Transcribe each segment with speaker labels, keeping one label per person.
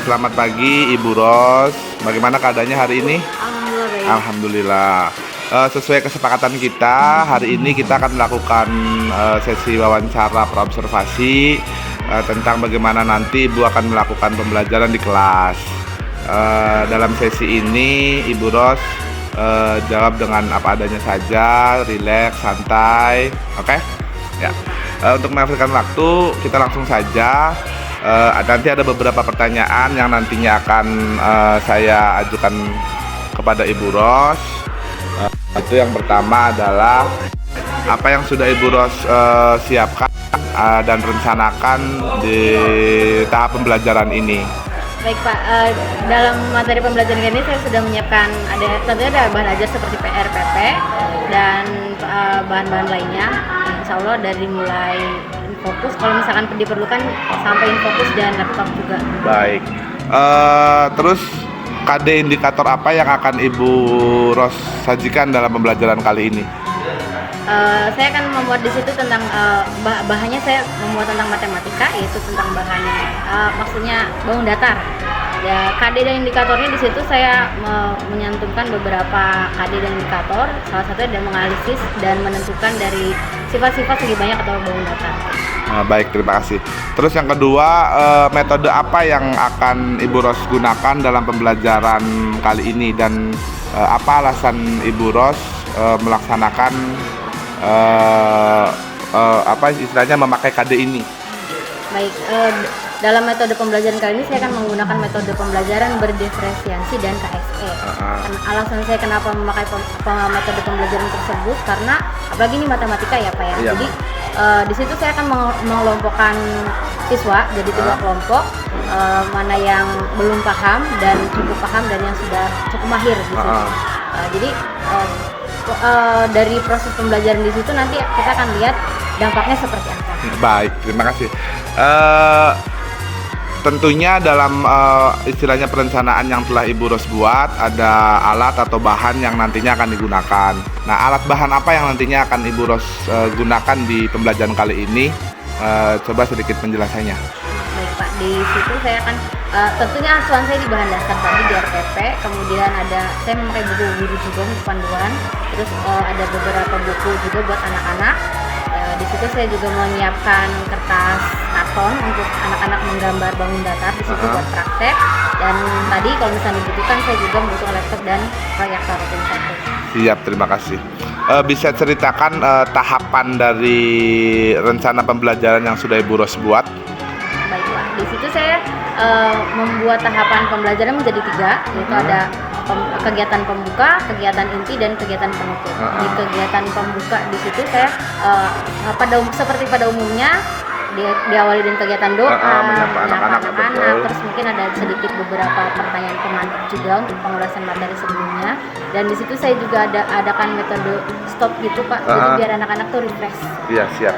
Speaker 1: Selamat pagi Ibu Ros. Bagaimana keadaannya hari ini?
Speaker 2: Alhamdulillah.
Speaker 1: Alhamdulillah. Sesuai kesepakatan kita, hari ini kita akan melakukan sesi wawancara praobservasi tentang bagaimana nanti Ibu akan melakukan pembelajaran di kelas. Dalam sesi ini Ibu Ros jawab dengan apa adanya saja, rileks, santai, oke? Ya. Untuk menghabiskan waktu, kita langsung saja. Nanti ada beberapa pertanyaan yang nantinya akan saya ajukan kepada Ibu Ros. Itu yang pertama adalah apa yang sudah Ibu Ros siapkan dan rencanakan di tahap pembelajaran ini.
Speaker 2: Baik Pak, dalam materi pembelajaran ini saya sudah menyiapkan tentunya ada bahan ajar seperti PR, PP dan bahan-bahan lainnya. Insya Allah dari mulai fokus, kalau misalkan diperlukan sampai fokus dan laptop juga.
Speaker 1: Baik. Terus KD indikator apa yang akan Ibu Ros sajikan dalam pembelajaran kali ini?
Speaker 2: Saya akan membuat di situ tentang bahannya, saya membuat tentang matematika, yaitu tentang bahannya, maksudnya bangun datar. Ya, KD dan indikatornya di situ saya menyantumkan beberapa KD dan indikator. Salah satunya adalah menganalisis dan menentukan dari sifat-sifat segi banyak atau bangun datar.
Speaker 1: Baik, terima kasih. Terus yang kedua, metode apa yang akan Ibu Ros gunakan dalam pembelajaran kali ini dan apa alasan Ibu Ros melaksanakan apa istilahnya memakai KD ini?
Speaker 2: Baik, dalam metode pembelajaran kali ini saya akan menggunakan metode pembelajaran berdiferensiasi dan KSE. Alasan saya kenapa memakai metode pembelajaran tersebut karena apalagi ini matematika ya Pak ya.
Speaker 1: Iya.
Speaker 2: Jadi di situ saya akan mengelompokkan siswa jadi 3 kelompok, mana yang belum paham dan cukup paham dan yang sudah cukup mahir di situ. Jadi dari proses pembelajaran di situ nanti kita akan lihat dampaknya seperti apa.
Speaker 1: Baik, terima kasih. Tentunya dalam istilahnya perencanaan yang telah Ibu Ros buat ada alat atau bahan yang nantinya akan digunakan. Nah, alat bahan apa yang nantinya akan Ibu Ros gunakan di pembelajaran kali ini? Coba sedikit penjelasannya.
Speaker 2: Baik Pak, di situ saya akan tentunya acuan saya di bahan dasar tadi di RPP, kemudian saya memakai buku guru juga untuk panduan, terus ada beberapa buku juga buat anak-anak. Di situ saya juga menyiapkan kertas karton untuk anak-anak menggambar bangun datar di situ buat praktek. Dan tadi kalau misalnya dibutuhkan saya juga membutuhkan laptop dan proyektor satu.
Speaker 1: Siap, terima kasih. Bisa ceritakan tahapan dari rencana pembelajaran yang sudah Ibu Ros buat?
Speaker 2: Baik Pak, di situ saya membuat tahapan pembelajaran menjadi 3, yaitu ada kegiatan pembuka, kegiatan inti, dan kegiatan penutup. Di kegiatan pembuka di situ saya seperti pada umumnya diawali dengan kegiatan doa,
Speaker 1: menyapa anak-anak,
Speaker 2: terus mungkin ada sedikit beberapa pertanyaan pemantik juga untuk pengurasan materi sebelumnya. Dan di situ saya juga adakan metode stop gitu Pak, jadi biar anak-anak tuh refresh.
Speaker 1: Iya, siap.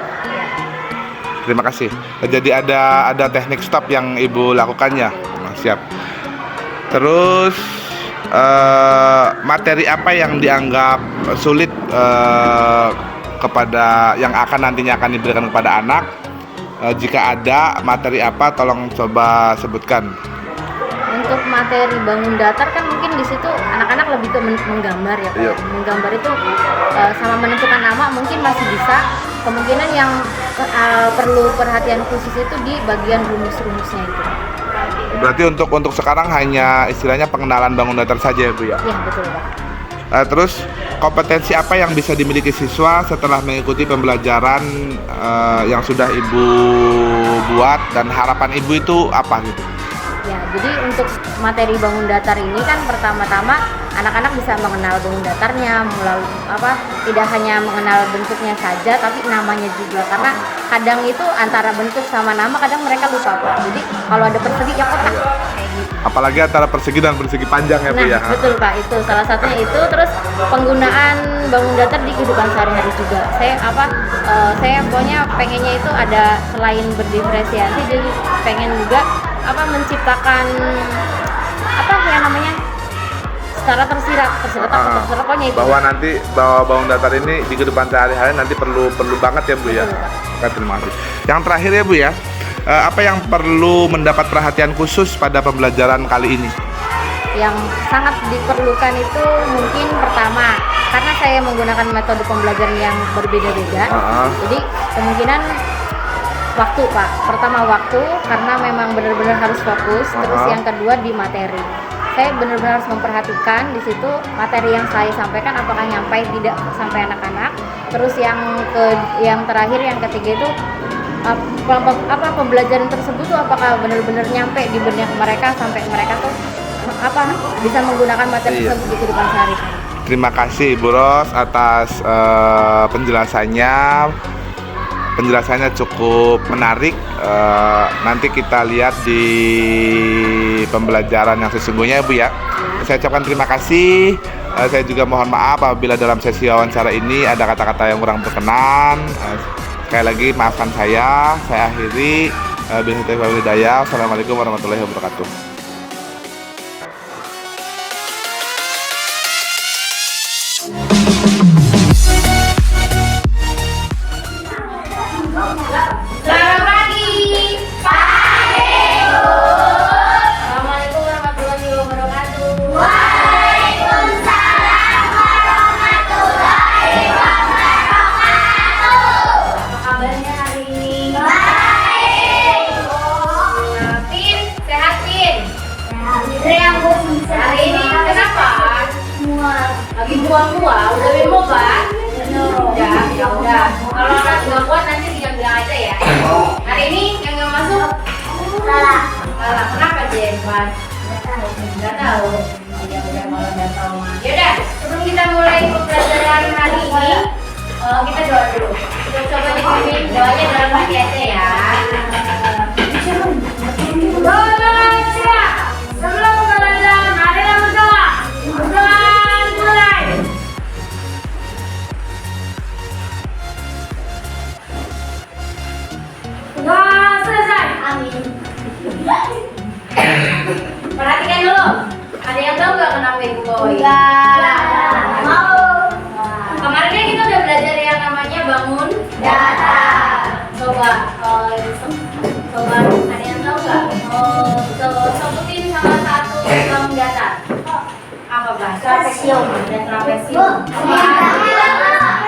Speaker 1: Terima kasih. Jadi ada teknik stop yang Ibu lakukannya. Siap. Terus materi apa yang dianggap sulit kepada yang nantinya akan diberikan kepada anak? Jika ada materi apa, tolong coba sebutkan.
Speaker 2: Untuk materi bangun datar kan mungkin di situ anak-anak lebih ke menggambar ya Pak.
Speaker 1: Iya.
Speaker 2: Menggambar itu sama menentukan nama mungkin masih bisa. Kemungkinan yang perlu perhatian khusus itu di bagian rumus-rumusnya itu.
Speaker 1: Berarti untuk sekarang hanya istilahnya pengenalan bangun datar saja ya Bu ya?
Speaker 2: Iya betul Pak.
Speaker 1: Terus kompetensi apa yang bisa dimiliki siswa setelah mengikuti pembelajaran yang sudah Ibu buat dan harapan Ibu itu apa gitu?
Speaker 2: Ya, jadi untuk materi bangun datar ini kan pertama-tama anak-anak bisa mengenal bangun datarnya melalui tidak hanya mengenal bentuknya saja tapi namanya juga, karena kadang itu antara bentuk sama nama kadang mereka lupa Pak. Jadi kalau ada persegi ya kotak kayak gitu.
Speaker 1: Apalagi antara persegi dan persegi panjang ya Bu ya?
Speaker 2: Betul Pak, itu salah satunya itu. Terus penggunaan bangun datar di kehidupan sehari-hari juga. Saya pokoknya pengennya itu ada selain berdiferensiasi, jadi pengen juga menciptakan secara tersirat pokoknya itu.
Speaker 1: Bahwa nanti bangun datar ini di kehidupan sehari-hari nanti perlu banget ya Bu ya. Oke, terima kasih. Yang terakhir ya Bu ya, apa yang perlu mendapat perhatian khusus pada pembelajaran kali ini?
Speaker 2: Yang sangat diperlukan itu mungkin pertama, karena saya menggunakan metode pembelajaran yang berbeda-beda, jadi kemungkinan waktu, Pak. Pertama waktu, karena memang benar-benar harus fokus. Terus yang kedua di materi, saya benar-benar harus memperhatikan di situ materi yang saya sampaikan apakah nyampe tidak sampai anak-anak. Terus yang terakhir, yang ketiga itu pembelajaran tersebut tuh apakah benar-benar nyampe di benak mereka sampai mereka tuh bisa menggunakan materi tersebut di kehidupan sehari-hari.
Speaker 1: Terima kasih Ibu Ros atas penjelasannya. Penjelasannya cukup menarik. Nanti kita lihat di pembelajaran yang sesungguhnya, Bu ya. Saya ucapkan terima kasih. Saya juga mohon maaf apabila dalam sesi wawancara ini ada kata-kata yang kurang berkenan. Sekali lagi maafkan saya. Saya akhiri. Billahi taufiq wal hidayah. Wassalamualaikum warahmatullahi wabarakatuh.
Speaker 2: Selamat pagi, Pak Ibu. Assalamualaikum warahmatullahi wabarakatuh. Waalaikumsalam warahmatullahi wabarakatuh. Apa kabarnya hari ini? Baik. Pin, sehat Pin? Sehat. Hari ini kenapa? Mual. Lagi mual-mual, udah minum obat? Udah. Kalau nggak kuat nanti bilang aja ya. Hari ini yang nggak masuk salah. Kenapa Jen? Nggak tahu. Ya udah kalau nggak tahu. Yaudah, sebelum kita mulai pembelajaran hari ini, kita doa dulu. Kita coba dipimpin doanya dalam hati aja ya. Doa sebelum pembelajaran hari yang berdoa. Berdoa mulai. Doa selesai. Amin. Perhatikan dulu. Ada yang tahu nggak kenapa Ibu Boy? Mau. Kemarin kan kita udah belajar yang namanya bangun datar. Coba ada yang tahu nggak? Sebutin salah satu bangun datar. Apa Bang? Trapesium. Ada trapesium. Ada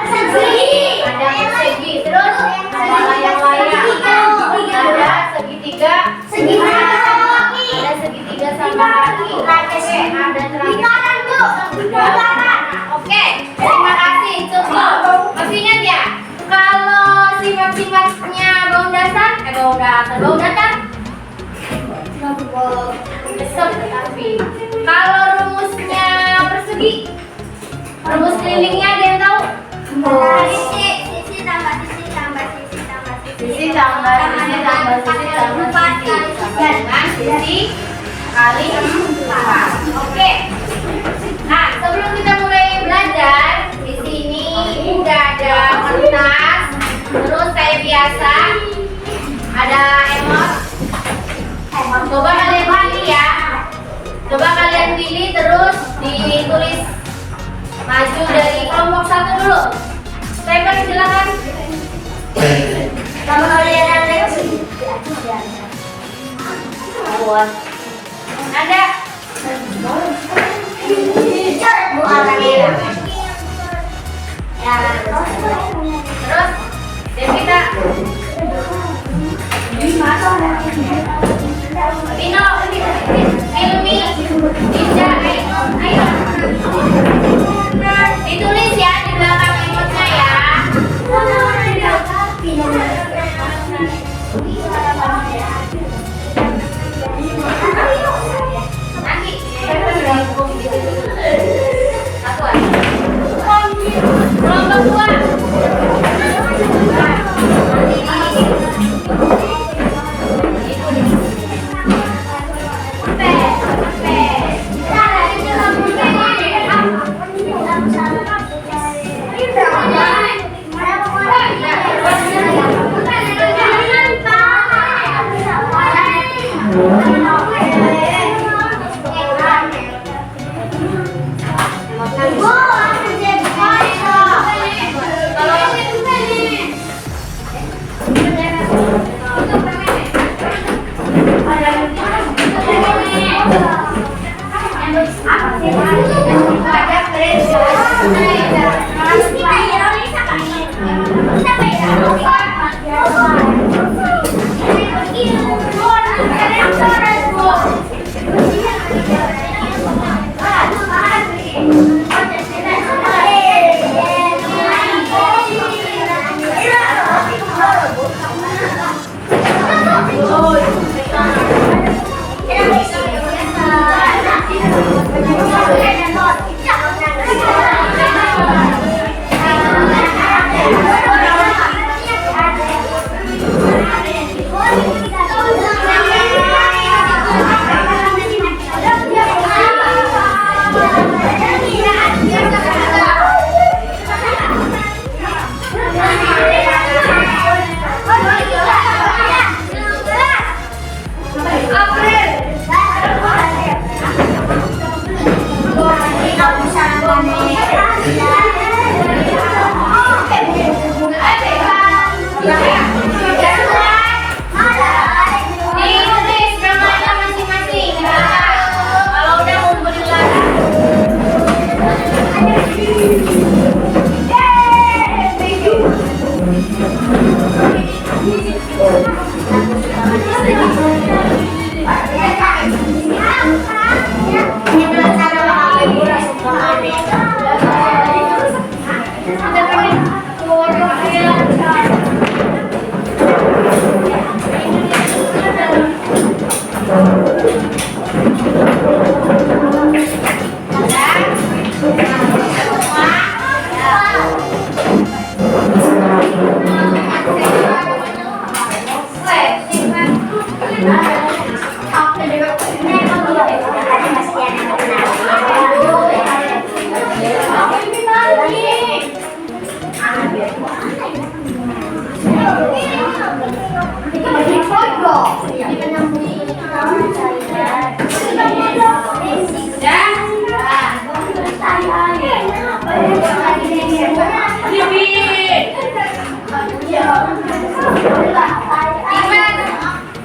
Speaker 2: persegi. Terus ada layang-layang. Ada segitiga. Ada segitiga sama kaki. Ada Oke, terima kasih. Cukup. Masih ingat ya? Kalau sifat-sifatnya bangun datar, tapi kalau rumusnya persegi, rumus kelilingnya ada yang tahu? Sisi tambah sisi sama dengan sisi kali 4. Oke. Nah, sebelum kita mulai belajar, di sini udah ada kertas, terus kayak biasa ada emot. Coba kalian pilih ya. Coba kalian pilih terus ditulis maju dari kelompok 1 dulu. Stephen silakan. Nama kalian ada ada Bu Almira. Terus Devita. Vino, Filmi, Dinda, ayo. Ditulis ya di belakang emotnya ya.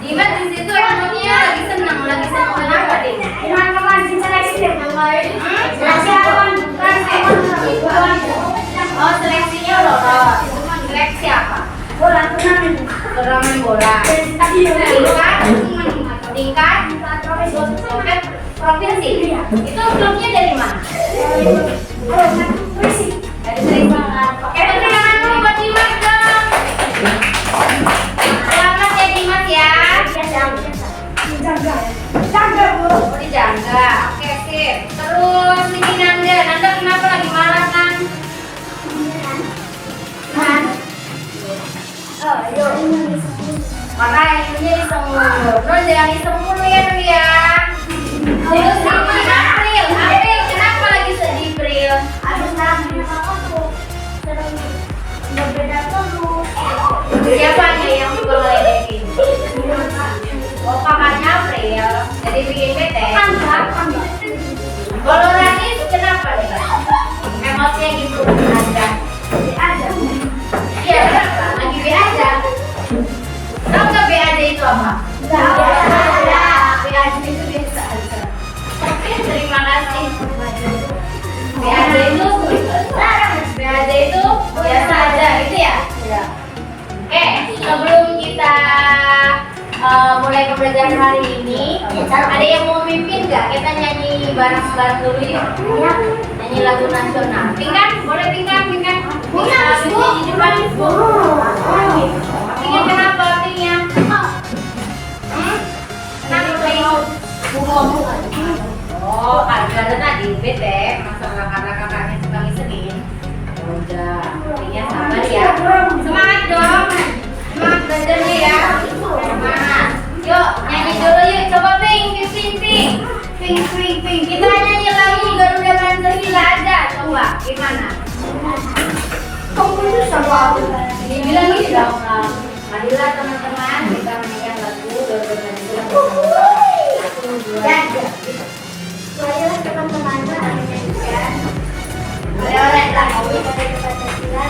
Speaker 2: Dimas di situ emangnya lagi senang kenapa deh? Oh, seleksinya lolos. Seleksi apa? Turnamen bola. Tingkat provinsi. Itu klubnya dari mana? Dari Seribangan. Oke, beri tangan dulu buat Dimas dong. Selamat ya Dimas ya. Oh, dijaga. Oke, sip. Terus ini Nanda kenapa lagi marah kan? Makanya ibunya disemur. Terus jangan disemur ya Nur ya. Terus ini April. Kenapa lagi sedih April? Siapa aja yang suka ngeledekin? Oh, kakaknya April. Jadi bikin bete. Kalau Ranis kenapa deh? Emosinya gitu aja. Iya, kenapa? Lagi be aja. Tahu nggak be aja itu apa? Be aja itu biasa aja. Oke, terima kasih. Be aja itu biasa aja, gitu ya? Oke, sebelum kita mulai pembelajaran hari ini, ada yang mau mimpin nggak? Kita nyanyi bareng-bareng dulu yuk. Nyanyi lagu nasional. Pingkan, boleh pingkan. Di depan. Pingkan kenapa artinya? Kenapa pingkan? Oh, karena tadi bete masalah karena kakaknya suka ngiselin. Udah, artinya sabar ya. Semangat dong. Semangat belajarnya ya. Semangat. Yuk, nyanyi dulu yuk. Coba ping. Kita nyanyi lagu Garuda Pancasila aja. Coba, gimana? Dibilang gitu dong. Marilah teman-teman kita menyanyikan lagu Garuda Pancasila bersama.
Speaker 3: Marilah teman-teman menyanyikan
Speaker 2: Oleh-oleh lah.
Speaker 3: Pancasila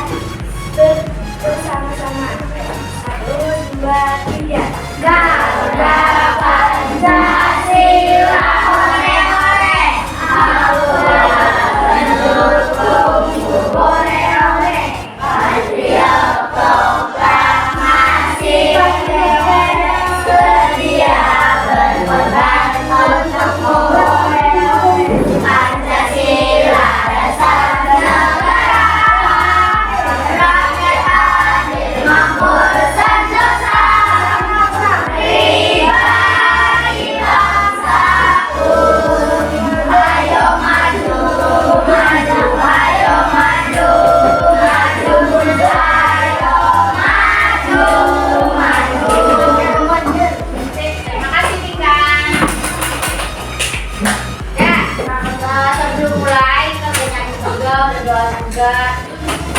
Speaker 3: bersama-sama. 1, 2, 3. Garuda Pancasila, ore-ore. Alulah pendukungku, ore-ore. Patriot proklamasi, sedia berkorban untukmu, ore-ore. Pancasila dasar negara, rakyat adil makmur sentosa, pribadi bangsaku. Ayo maju, ayo maju, terima kasih Pikan. Ya, sebelum mulai kita udah nyanyi juga, udah doa juga.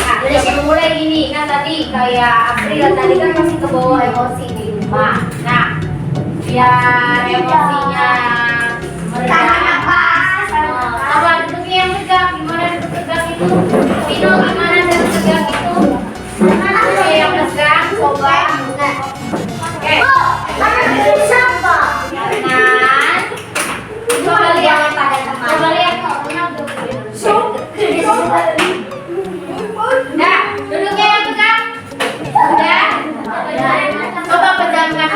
Speaker 3: Nah, dari sebelum mulai gini kan tadi kayak April tadi kan masih ke bawah emosi di rumah. Nah, biar emosinya meredah. Coba duduknya yang tegak, gimana duduk tegak itu? Pino gimana duduk tegak itu? Duduknya yang tegak, coba. Oke. Kanan. Coba lihat. Nah, duduknya yang tegak. Udah. Coba pejamkan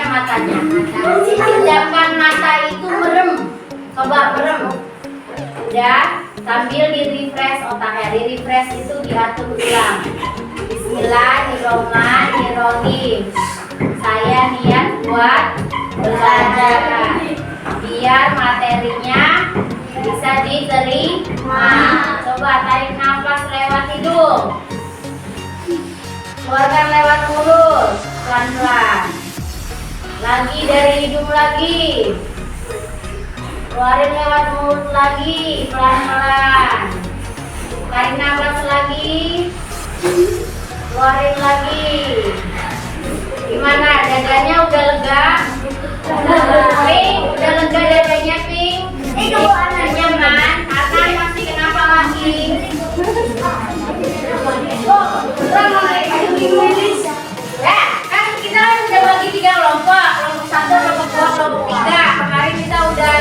Speaker 3: matanya. Pejamkan mata itu merem. Coba merem. Udah. Sambil di refresh otaknya. Di refresh itu diatur ulang. Bismillahirrohmanirrohim. Saya niat buat belajar. Biar materinya bisa diterima. Coba tarik nafas lewat hidung. Keluarkan lewat mulut. Pelan-pelan. Lagi dari hidung lagi. Keluarin lewat mulut lagi. Pelan-pelan. Tarik nafas keluarin lagi. Gimana? Dadanya udah lega? Pink, udah lega dadanya Pink? Udah nyaman? Akan masih kenapa lagi? Ya, kan kita udah bagi 3 kelompok. Kelompok 1, kelompok 2, kelompok 3. Kemarin kita udah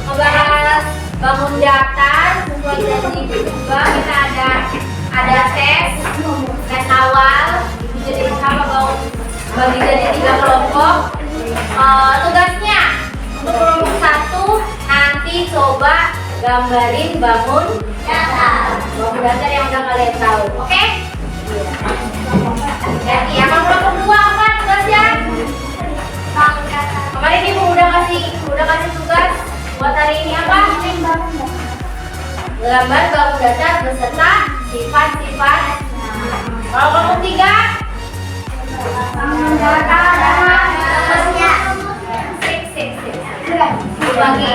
Speaker 3: ngebahas bangun datar. Sesuai janji juga kita ada tes awal. Jadi apa bagi jadi 3 kelompok. Tugasnya untuk kelompok 1 nanti coba gambarin bangun datar. Bangun datar yang udah kalian tahu, oke? Jadi ya, kalau kelompok 2 apa tugasnya? Kemarin ibu udah kasih tugas buat hari ini apa? Gambar bangun datar beserta sifat-sifat. Kalau kelompok 3? Bagi.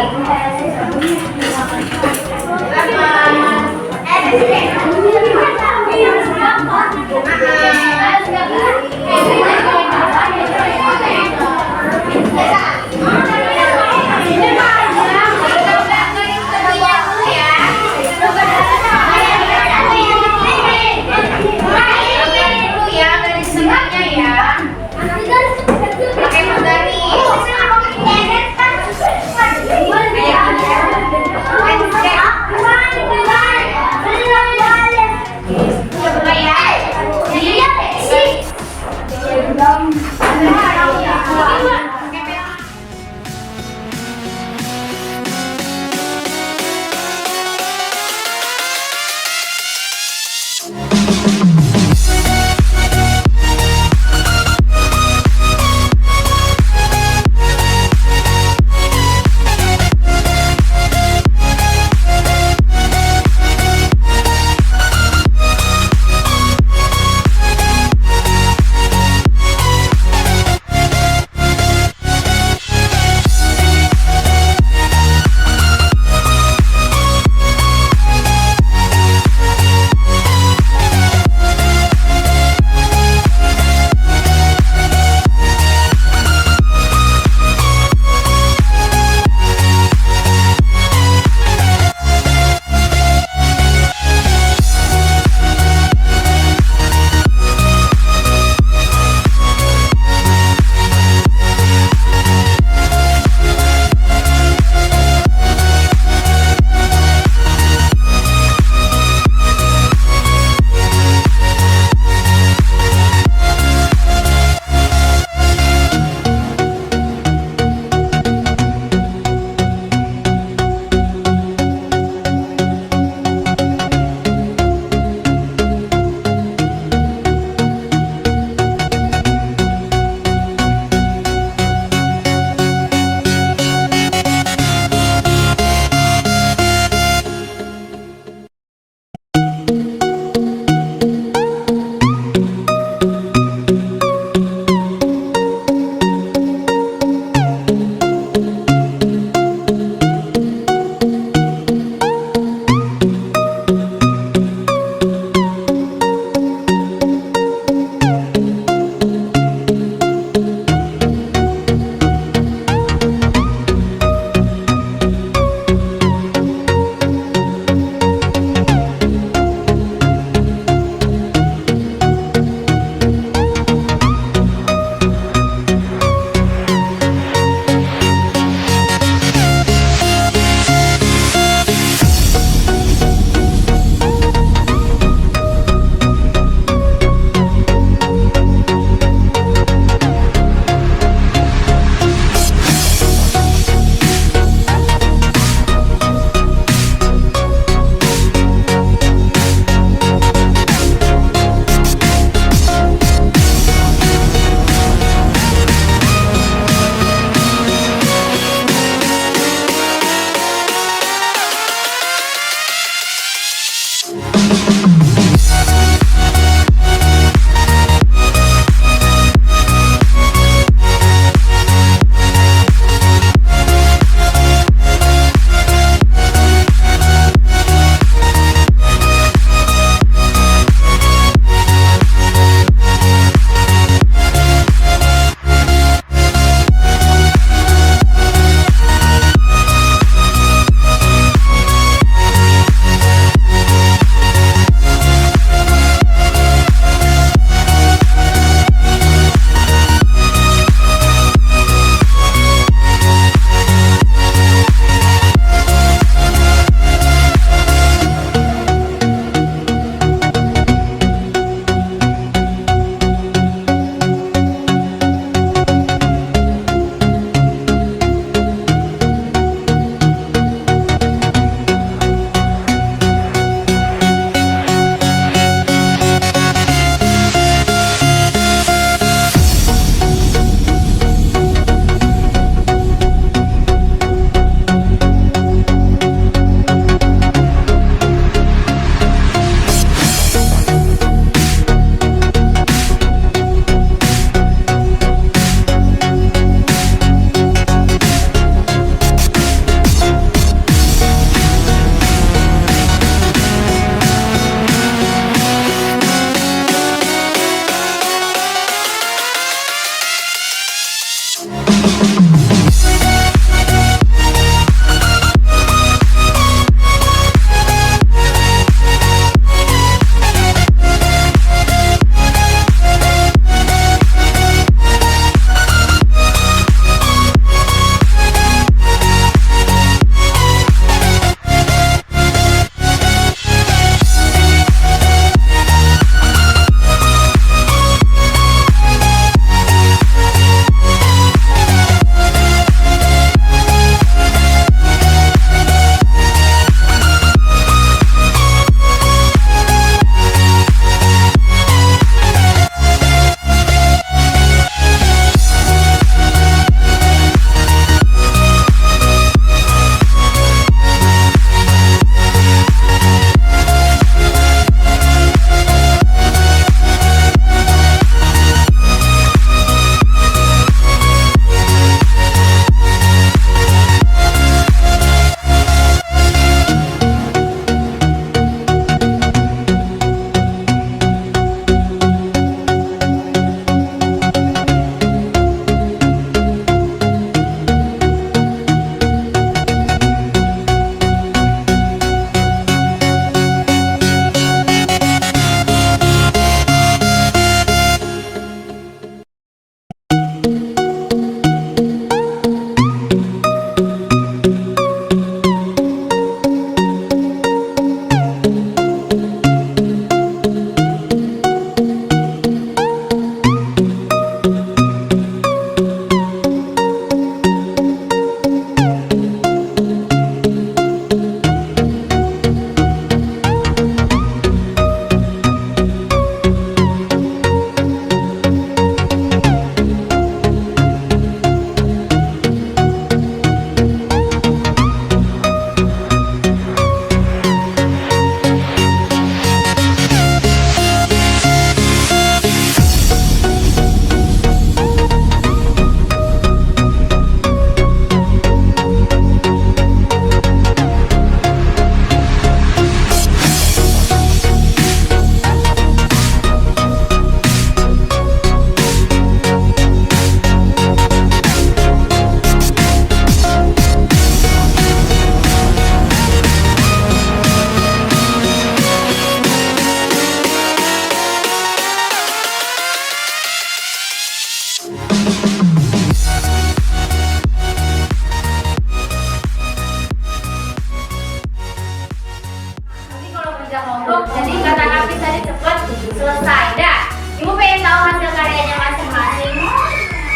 Speaker 3: Jadi kata Hafiz tadi cepat selesai. Dah. Ibu pengen tahu hasil karyanya masing-masing.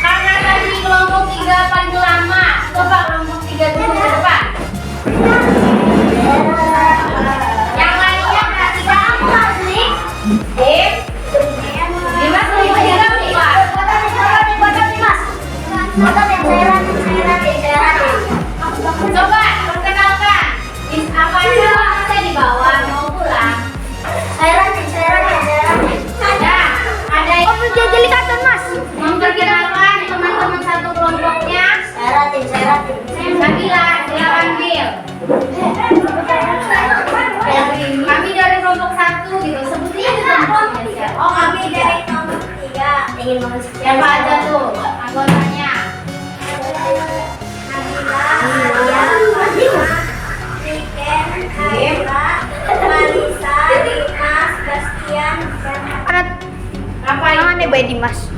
Speaker 3: Karena tadi kelompok 3 paling lama. Coba kelompok 3 dulu ke depan. Yang lainnya perhatikan apa sih? Dimas lebih banyak nih Pak. Coba perkenalkan. Apa aja saya di bawah mau pulang. Ada yang memperkenalkan teman-teman satu kelompoknya. Nabila, silakan Bil. Kami dari kelompok 1 gitu. Sebutnya di kelompoknya siapa? Oh, kami dari kelompok 3. Siapa aja tuh anggotanya?
Speaker 2: Ngapain nih Bay Dimas?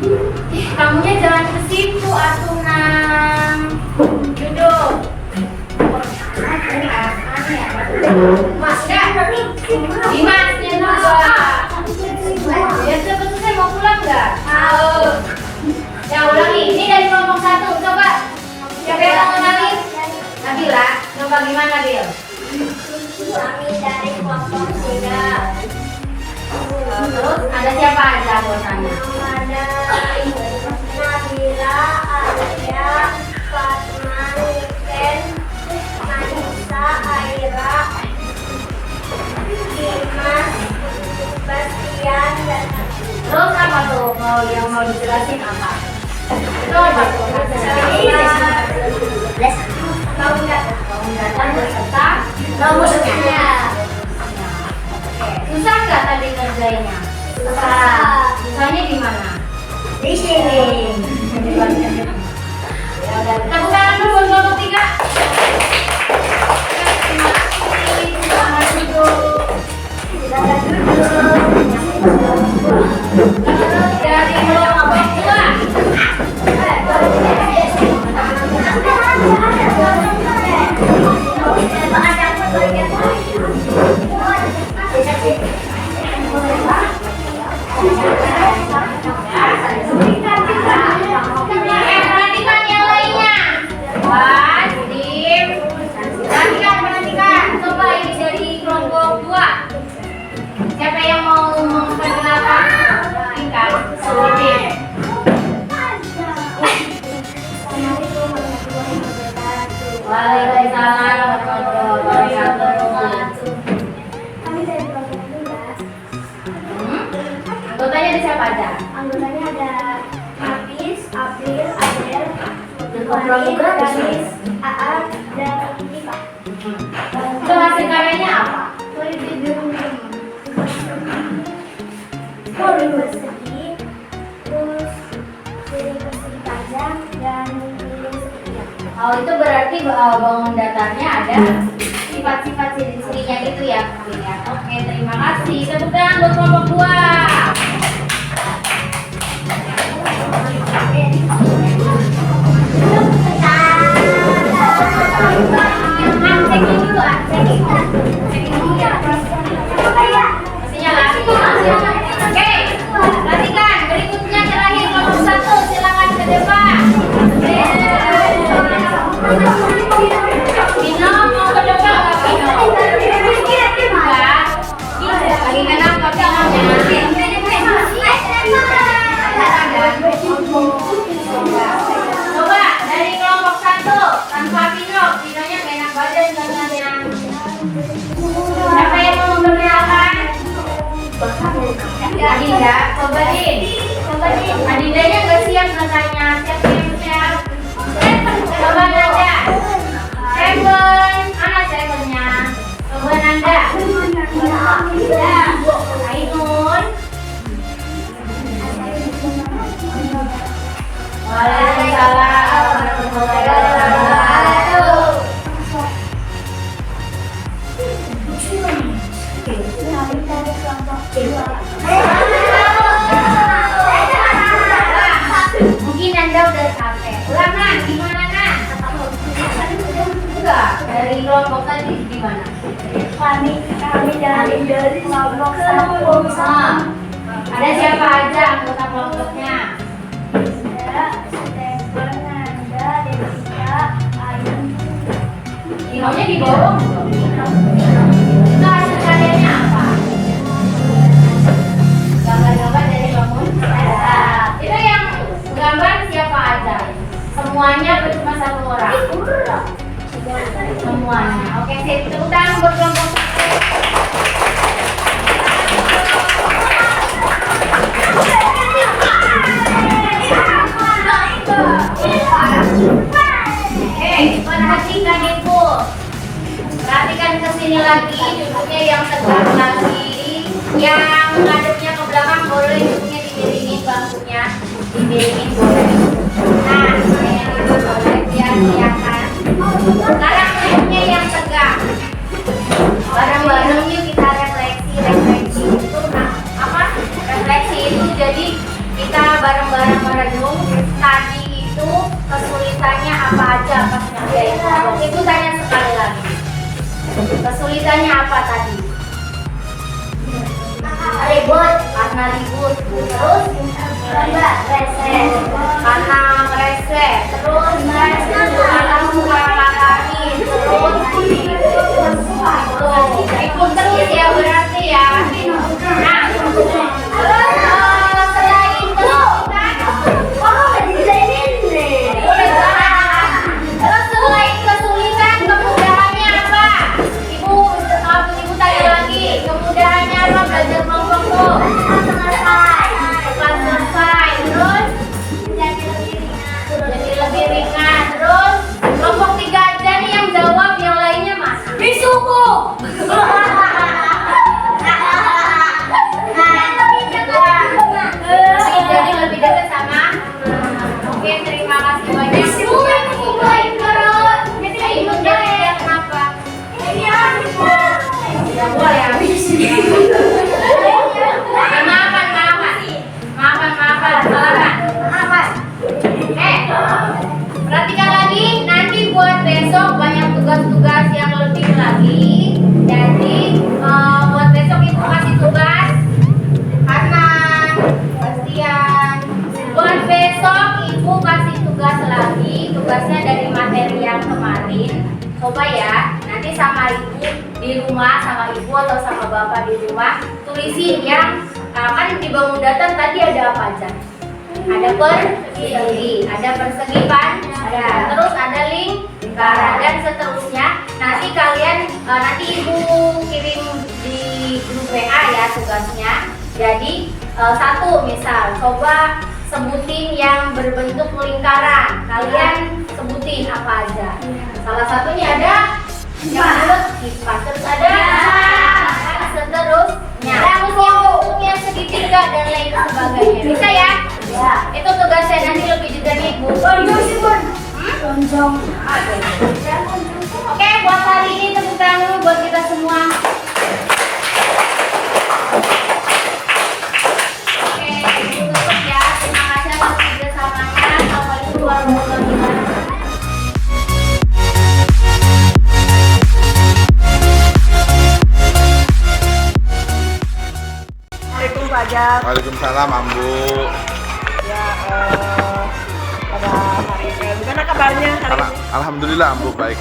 Speaker 3: Kamunya jangan ke situ atuh nang. Duduk. Mas, Dimas yang dua. Ya betul saya mau pulang nggak? Mau. Ya ulangi. Ini dari kelompok 1. Coba. Siapa yang mau kenalin? Nabila. Coba gimana Bil?
Speaker 4: Kami dari kelompok 3.
Speaker 3: Terus ada siapa aja anggotanya?
Speaker 4: Ada Nabila, Alia, Fatma, Niken, Anissa, Aira, Dimas, Bastian, dan
Speaker 3: Terus apa tuh yang mau dijelasin apa? Itu apa tuh?
Speaker 4: Kaum
Speaker 3: Datang berserta
Speaker 4: Rumusnya.
Speaker 3: Susah nggak tadi ngerjainnya?
Speaker 4: Susah.
Speaker 3: Susahnya di mana?
Speaker 4: Di sini.
Speaker 3: Ya udah, tepuk tangan dulu buat kelompok 3. Terima kasih. Selamat duduk.
Speaker 4: Silakan duduk.
Speaker 3: Dari kelompok 2. Perhatikan yang lainnya. Wan, Dim. Perhatikan. Coba ini dari kelompok 2. Siapa yang mau memperkenalkan? Ikan. Dim. Waalaikumsalam warahmatullahi wabarakatuh.
Speaker 4: Kami dari kelompok 12.
Speaker 3: Anggotanya ada siapa aja?
Speaker 4: Anggotanya ada Hafiz, April, Adel,
Speaker 3: Ngobrol juga di sini.
Speaker 4: Galis, Aa, dan Diva.
Speaker 3: Itu hasil karyanya apa?
Speaker 4: Piring persegi, terus piring persegi panjang, dan piring segitiga.
Speaker 3: Oh, itu berarti bangun datarnya ada sifat-sifat ciri-cirinya itu ya, Kak ya. Oke, terima kasih. Tepuk tangan buat kelompok 2. Checking dulu, checking dulu ya. Masih nyala? Oke, perhatikan. Berikutnya terakhir kelompok 1. Silakan ke depan. Pino, mau ke depan nggak Pino? Enggak. Lagi kenapa Pino? Coba dari kelompok 1 tanpa Pino. Pinonya nggak enak badan katanya. Siapa yang mau memperkenalkan? Adinda, coba Din. Adindanya nggak siap katanya. Siap. Coba Nanda. Seven. Mana Sevennya? Coba Nanda. Ainun. Waalaikumsalam warahmatullahi wabarakatuh.
Speaker 4: Kami dari kelompok 2.
Speaker 3: Mungkin Nanda udah capek. Ulangan, gimana Nan? Enggak, dari kelompok tadi gimana?
Speaker 4: Kami dari kelompok satu.
Speaker 3: Ada siapa aja anggota kelompoknya?
Speaker 4: Ada Stephen, Nanda, Devita, Ayu.
Speaker 3: Dinonya diborong. Itu hasil karyanya apa? Gambar-gambar dari bangun. Itu yang gambar siapa aja? Semuanya atau cuma satu orang? Semuanya. Oke, sip. Tepuk tangan buat kelompok. Perhatikan ibu. Perhatikan ke sini lagi, duduknya yang tegak lagi. Yang ngadepnya ke belakang boleh duduknya dimiringin bangkunya. Dimiringin boleh. Nah, yang itu boleh biar kelihatan. Sekarang duduknya yang tegak. Bareng-bareng yuk kita refleksi. Refleksi itu apa? Refleksi itu jadi kita bareng-bareng merenung tadi itu kesulitannya apa aja pas ngerjain kelompok. Itu tanya sekali lagi. Kesulitannya apa tadi? Ribut, karena ribut. Terus karena ngerese. Terus karena suka makanin. Terus ikut terus ya berarti ya. Nah, terus selain kesulitan, terus selain kesulitan, kemudahannya apa? Ibu tanya lagi, kemudahannya apa belajar kelompok tuh? Cepat selesai, terus jadi lebih ringan, terus kelompok 3 aja nih yang jawab, yang lainnya mana? Bisuku. Jadi lebih dekat sama. Oke, terima kasih banyak. Ikut dia kenapa? Tidak boleh habis. Maafan. Perhatikan lagi, nanti buat besok banyak tugas-tugas yang lebih lagi. Jadi buat besok ibu kasih tugas karena pastian. Buat besok ibu kasih tugas lagi, tugasnya dari materi yang kemarin. Coba ya, nanti sama ibu di rumah, sama ibu atau sama bapak di rumah tulisin yang kan di bangun datang tadi ada apa aja? Ada persegi, ada persegi kan? Ada. Terus ada lingkaran dan seterusnya. Nanti kalian nanti ibu kirim di grup WA ya tugasnya. Jadi satu misal coba sebutin yang berbentuk lingkaran. Kalian sebutin apa aja. Salah satunya ada yang menurut kipas, terus ada seterusnya. Terus yang bentuknya segitiga dan lain sebagainya. Bisa ya? Ya. Itu tugasnya nanti lebih detail ibu. Oke, buat hari ini tepuk tangan dulu buat kita semua. Oke, ibu tutup ya. Terima kasih atas kerjasamanya. Assalamualaikum warahmatullahi wabarakatuh.
Speaker 5: Assalamualaikum Pak Ajat.
Speaker 1: Waalaikumsalam Ambu.
Speaker 5: Ya, pada hari ini gimana kabarnya hari ini?
Speaker 1: Alhamdulillah Ambu baik.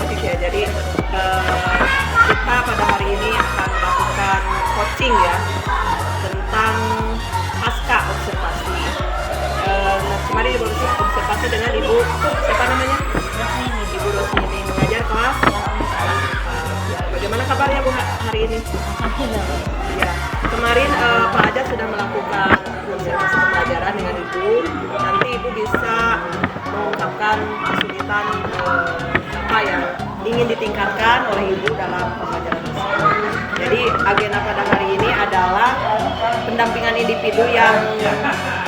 Speaker 5: Baik ya, jadi kita pada hari ini akan melakukan coaching ya tentang pasca observasi. Kemarin Ibu observasi dengan Ibu siapa namanya? Ibu Rosmini mengajar kelas. Bagaimana kabarnya Bu hari ini? Ya, kemarin Pak Ajat sudah melakukan observasi pembelajaran dengan Ibu. Nanti Ibu bisa mengungkapkan kesulitan apa yang ingin ditingkatkan oleh Ibu dalam pembelajaran tersebut. Jadi agenda pada hari ini adalah pendampingan individu yang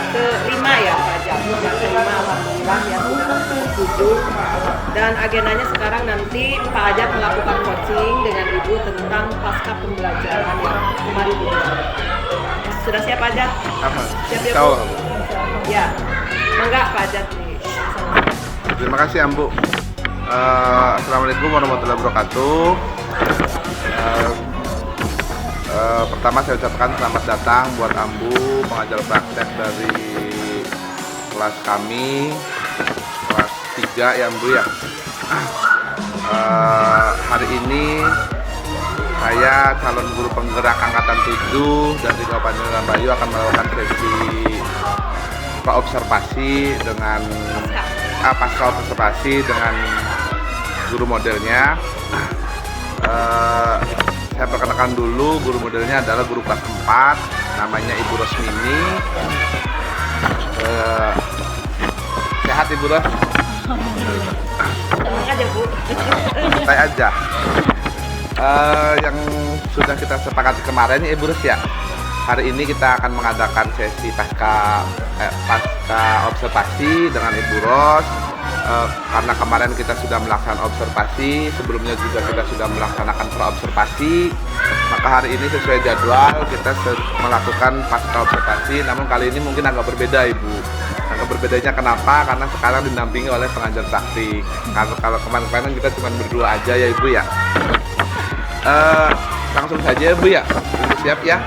Speaker 5: kelima ya Pak Ajat. Yang kelima alhamdulillah ya sudah 7. Dan agendanya sekarang nanti Pak Ajat melakukan coaching dengan Ibu tentang pasca pembelajaran yang kemarin Ibu. Sudah siap Pak Ajat?
Speaker 1: Apa?
Speaker 5: Siap ya Bu?
Speaker 1: Tahu.
Speaker 5: Ya, mangga Pak Ajat nih.
Speaker 1: Terima kasih Ambu. Assalamualaikum warahmatullahi wabarakatuh. Pertama saya ucapkan selamat datang buat Ambu, pengajar praktek dari kelas kami, kelas 3 ya Ambu ya. Hari ini saya calon guru penggerak angkatan 7 dari Kabupaten Indramayu akan melakukan sesi observasi dengan pasca observasi dengan guru modelnya. Saya perkenalkan dulu, guru modelnya adalah guru kelas 4, namanya Ibu Rosmini. Sehat Ibu Ros?
Speaker 5: Tenang aja Bu.
Speaker 1: Santai aja. Yang sudah kita sepakati kemarin ya Ibu Ros ya. Hari ini kita akan mengadakan sesi pasca observasi dengan Ibu Ros. Karena kemarin kita sudah melaksanakan observasi, sebelumnya juga kita sudah melaksanakan praobservasi, maka hari ini sesuai jadwal kita melakukan pasca observasi. Namun kali ini mungkin agak berbeda Ibu. Agak berbedanya kenapa? Karena sekarang didampingi oleh pengajar praktik. Kalau kemarin-kemarin kita cuma berdua aja ya Ibu ya. Langsung saja Ibu ya. Ibu siap ya.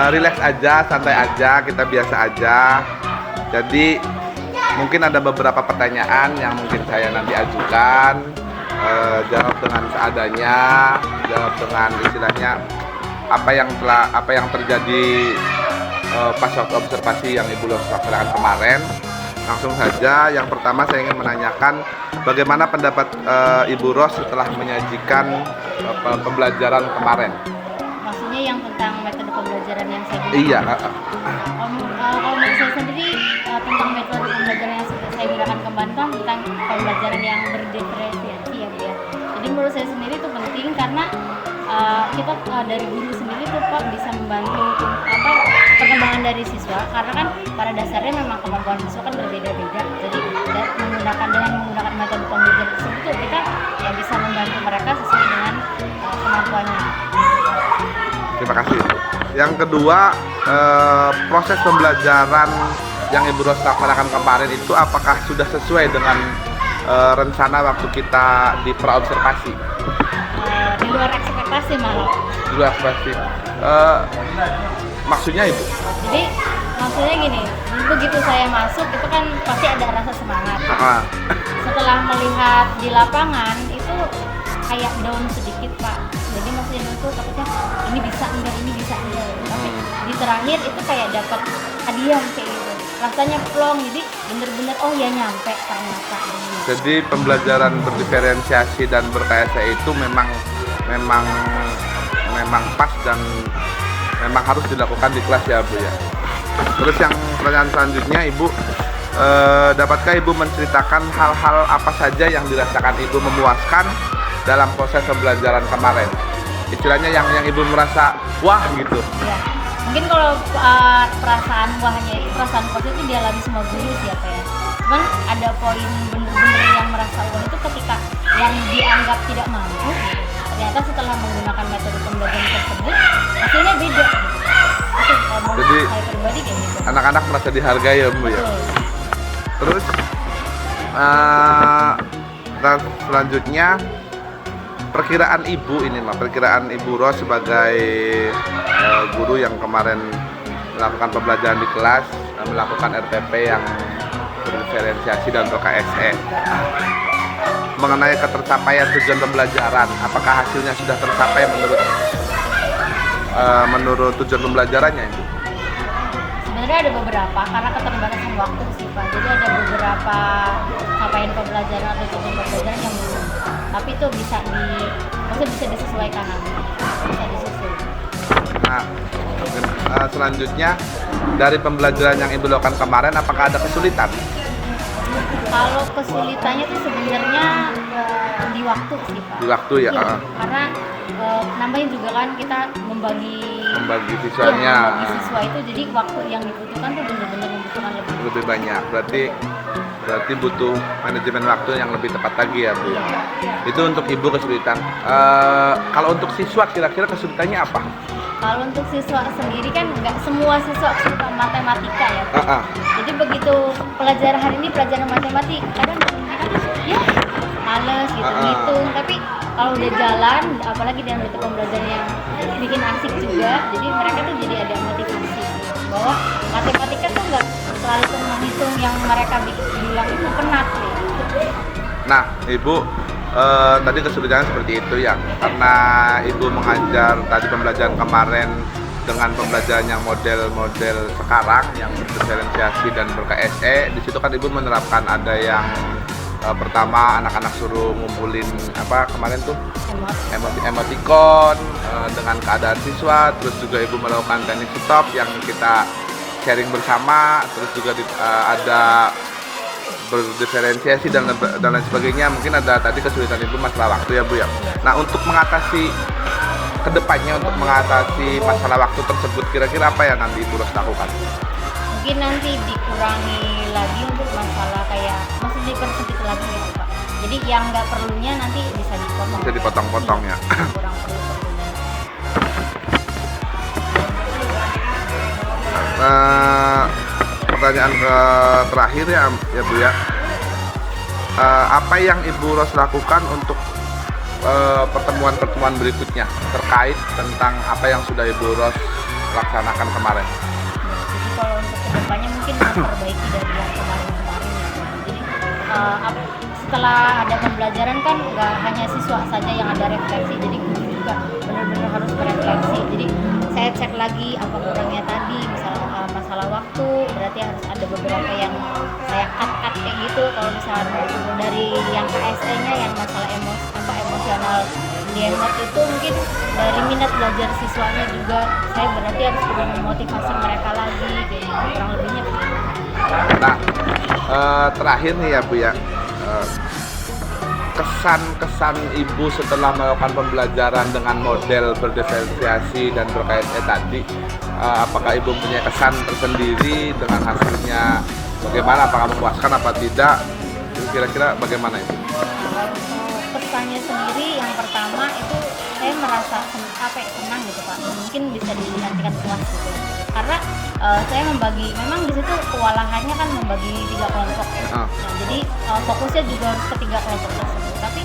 Speaker 1: Relax aja, santai aja, kita biasa aja. Jadi mungkin ada beberapa pertanyaan yang mungkin saya nanti ajukan, jawab dengan seadanya, jawab dengan istilahnya apa yang terjadi pas waktu observasi yang Ibu laksanakan kemarin. Langsung saja, yang pertama saya ingin menanyakan bagaimana pendapat Ibu Ros setelah menyajikan pembelajaran kemarin.
Speaker 2: Maksudnya yang tentang metode pembelajaran yang saya gunakan?
Speaker 1: Iya.
Speaker 2: Kalau menurut saya sendiri tentang metode pembelajaran yang saya gunakan kemarin kan tentang pembelajaran yang berdiferensiasi ya Bu ya. Jadi menurut saya sendiri itu penting karena kita dari guru sendiri tuh Pak bisa membantu perkembangan dari siswa, karena kan pada dasarnya memang kemampuan siswa kan berbeda-beda. Jadi dengan menggunakan metode pembelajaran tersebut tuh kita bisa membantu mereka sesuai dengan kemampuannya.
Speaker 1: Terima kasih. Yang kedua, proses pembelajaran yang Ibu Ros laksanakan kemarin itu apakah sudah sesuai dengan rencana waktu kita di praobservasi?
Speaker 2: Di luar ekspektasi malah.
Speaker 1: Di luar ekspektasi. Maksudnya Ibu?
Speaker 2: Jadi maksudnya gini, begitu saya masuk itu kan pasti ada rasa semangat. Setelah melihat di lapangan itu kayak down sedikit Pak. Jadi maksudnya itu takutnya ini bisa enggak. Tapi di terakhir itu kayak dapat hadiah kayak gitu. Rasanya plong, jadi bener-bener oh ya nyampe ternyata.
Speaker 1: Jadi pembelajaran berdiferensiasi dan ber-KSE itu memang pas dan memang harus dilakukan di kelas ya Bu ya. Terus yang pertanyaan selanjutnya Ibu, dapatkah Ibu menceritakan hal-hal apa saja yang dirasakan Ibu memuaskan dalam proses pembelajaran kemarin? Istilahnya yang Ibu merasa wah gitu.
Speaker 2: Ya. Mungkin kalau perasaan wahnya itu perasaan positif itu dialami semua guru sih ya Pak ya. Cuman ada poin bener-bener yang merasa wah itu ketika yang dianggap tidak mampu ternyata setelah menggunakan metode pembelajaran tersebut hasilnya beda. Itu kalau
Speaker 1: Jadi
Speaker 2: saya pribadi kayak gitu.
Speaker 1: anak-anak merasa dihargai ya Bu ya.
Speaker 2: Betul.
Speaker 1: Terus selanjutnya perkiraan Ibu Ros sebagai guru yang kemarin melakukan pembelajaran di kelas, melakukan RTP yang berdiferensiasi dan ber-KSE, mengenai ketercapaian tujuan pembelajaran, apakah hasilnya sudah tercapai menurut tujuan pembelajarannya Ibu?
Speaker 2: Sebenarnya ada beberapa karena keterbatasan waktu sih Pak. Jadi ada beberapa capaian pembelajaran atau tujuan pembelajaran yang belum. Tapi itu bisa disesuaikan nanti. Bisa disusun.
Speaker 1: Nah, selanjutnya dari pembelajaran yang Ibu lakukan kemarin, apakah ada kesulitan?
Speaker 2: Kalau kesulitannya tuh sebenarnya di waktu sih Pak.
Speaker 1: Di waktu ya?
Speaker 2: Iya, karena namanya juga kan kita membagi
Speaker 1: siswanya.
Speaker 2: Membagi siswa itu, jadi waktu yang dibutuhkan tuh benar-benar membutuhkan
Speaker 1: Lebih banyak. Berarti butuh manajemen waktu yang lebih tepat lagi ya Bu. Itu untuk Ibu kesulitan. Kalau untuk siswa kira-kira kesulitannya apa?
Speaker 2: Kalau untuk siswa sendiri kan nggak semua siswa suka matematika ya. Jadi begitu pelajaran hari ini pelajaran matematika kadang ya males gitu ngitung, tapi kalau udah jalan, apalagi dengan metode pembelajaran yang bikin asik juga, jadi mereka tuh jadi ada motivasi bahwa matematika tuh nggak selalu menghitung yang mereka bilang itu penat nih.
Speaker 1: Nah, Ibu, tadi kesulitannya seperti itu ya, karena Ibu mengajar tadi pembelajaran kemarin dengan pembelajaran yang model-model sekarang yang berdiferensiasi dan ber-KSE. Di situ kan Ibu menerapkan ada yang pertama anak-anak suruh ngumpulin apa kemarin tuh emoticon dengan keadaan siswa, terus juga Ibu melakukan teknik stop yang kita sharing bersama, terus juga ada berdiferensiasi dan lain sebagainya. Mungkin ada tadi kesulitan Ibu masalah waktu ya Bu ya. Nah, untuk mengatasi kedepannya, untuk mengatasi masalah waktu tersebut, kira-kira apa yang nanti Ibu harus lakukan?
Speaker 2: Mungkin nanti dikurangi lagi untuk masalah kayak masih dipersempit lagi ya Pak. Jadi yang nggak perlunya nanti bisa dipotong.
Speaker 1: Bisa dipotong-potong ya.
Speaker 2: Kurang perlu-perlunya.
Speaker 1: Pertanyaan terakhir ya Bu ya. Apa yang Ibu Ros lakukan untuk pertemuan-pertemuan berikutnya terkait tentang apa yang sudah Ibu Ros laksanakan kemarin?
Speaker 2: Jadi kalau untuk kedepannya mungkin memperbaiki dari yang kemarin-kemarin ya. Jadi setelah ada pembelajaran kan nggak hanya siswa saja yang ada refleksi, jadi guru juga benar-benar harus berefleksi. Jadi saya cek lagi apa kurangnya tadi, misalnya masalah waktu, berarti harus ada beberapa yang saya cut kayak gitu. Kalau misalnya dari yang KSE-nya yang masalah emosional di emot itu mungkin dari minat belajar siswanya juga saya berarti harus perlu memotivasi mereka lagi, kayak gitu. Kurang lebihnya begitu.
Speaker 1: Nah, terakhir nih ya Bu ya, kesan-kesan Ibu setelah melakukan pembelajaran dengan model berdiferensiasi dan ber-KSE tadi, apakah Ibu punya kesan tersendiri dengan hasilnya? Bagaimana, apakah memuaskan apa tidak? Kira-kira bagaimana itu?
Speaker 2: Kalau pesannya sendiri, yang pertama itu saya merasa senang gitu Pak. Mungkin bisa dinantikan puas gitu. Karena saya membagi, memang di situ kewalahannya kan membagi 3 kelompok. Nah, jadi fokusnya juga harus ke 3 kelompok tersebut. Tapi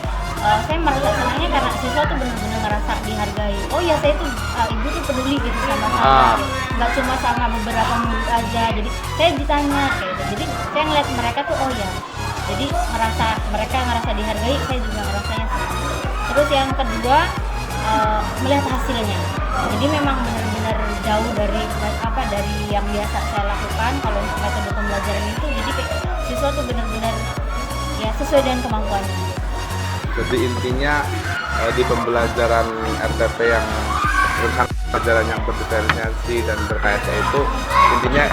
Speaker 2: saya merasa senangnya karena siswa tuh benar-benar ngerasa dihargai. Oh ya, saya tuh ibu tuh peduli gitu sama saya. Nggak cuma sama beberapa murid aja. Jadi saya ditanya kayak gitu. Jadi saya ngeliat mereka tuh oh ya. Jadi mereka ngerasa dihargai, saya juga ngerasanya senang. Terus yang kedua melihat hasilnya. Jadi memang benar-benar jauh dari yang biasa saya lakukan kalau untuk metode pembelajaran itu. Jadi siswa tuh benar-benar ya sesuai dengan kemampuannya.
Speaker 1: Jadi intinya di pembelajaran RTP yang bersama pelajaran yang berdiferensiasi dan ber-KSE itu intinya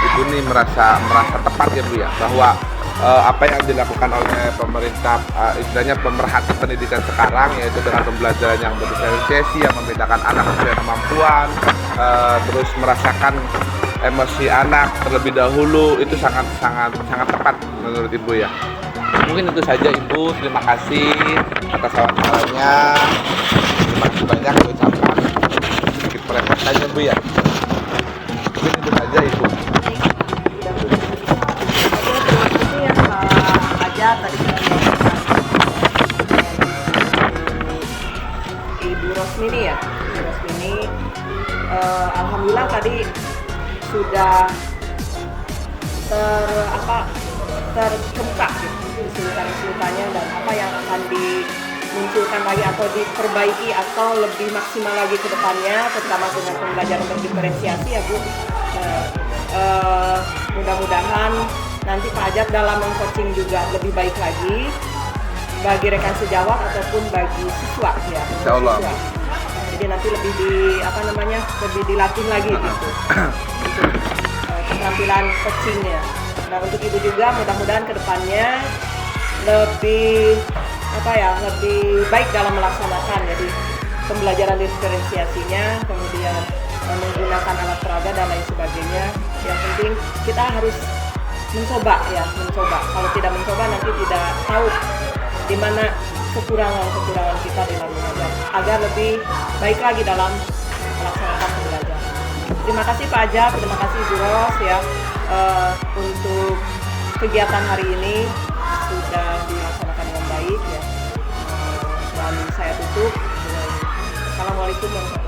Speaker 1: Ibu nih merasa tepat ya Bu ya, bahwa apa yang dilakukan oleh pemerintah istilahnya pemerhati pendidikan sekarang, yaitu dengan pembelajaran yang berdiferensiasi yang membedakan anak sesuai kemampuan, terus merasakan emosi anak terlebih dahulu, itu sangat tepat menurut Ibu ya. Mungkin itu saja Ibu, terima kasih atas wawancaranya. Terima kasih banyak ucapkan, sedikit merepotkannya Bu ya. Mungkin itu saja Ibu.
Speaker 5: Tadi Ibu Rosmini ya, Ibu Rosmini, alhamdulillah tadi sudah terbuka gitu kesulitan-kesulitannya dan apa yang akan dimunculkan lagi atau diperbaiki atau lebih maksimal lagi ke depannya, terutama dengan pembelajaran berdiferensiasi ya Bu. Mudah-mudahan nanti Pak Ajat dalam meng-coaching juga lebih baik lagi bagi rekan sejawat ataupun bagi siswa ya.
Speaker 1: Insya Allah.
Speaker 5: Siswa. Jadi nanti lebih lebih dilatih lagi gitu untuk keterampilan coachingnya. Nah untuk Ibu juga mudah-mudahan kedepannya lebih baik dalam melaksanakan jadi pembelajaran diferensiasinya, kemudian menggunakan alat peraga dan lain sebagainya. Yang penting kita harus mencoba. Kalau tidak mencoba nanti tidak tahu di mana kekurangan kita dalam mengajar agar lebih baik lagi dalam melaksanakan pembelajaran. Terima kasih Pak Ajat, terima kasih Ibu Ros ya untuk kegiatan hari ini sudah dilaksanakan dengan baik ya. Dan saya Assalamualaikum warahmatullahi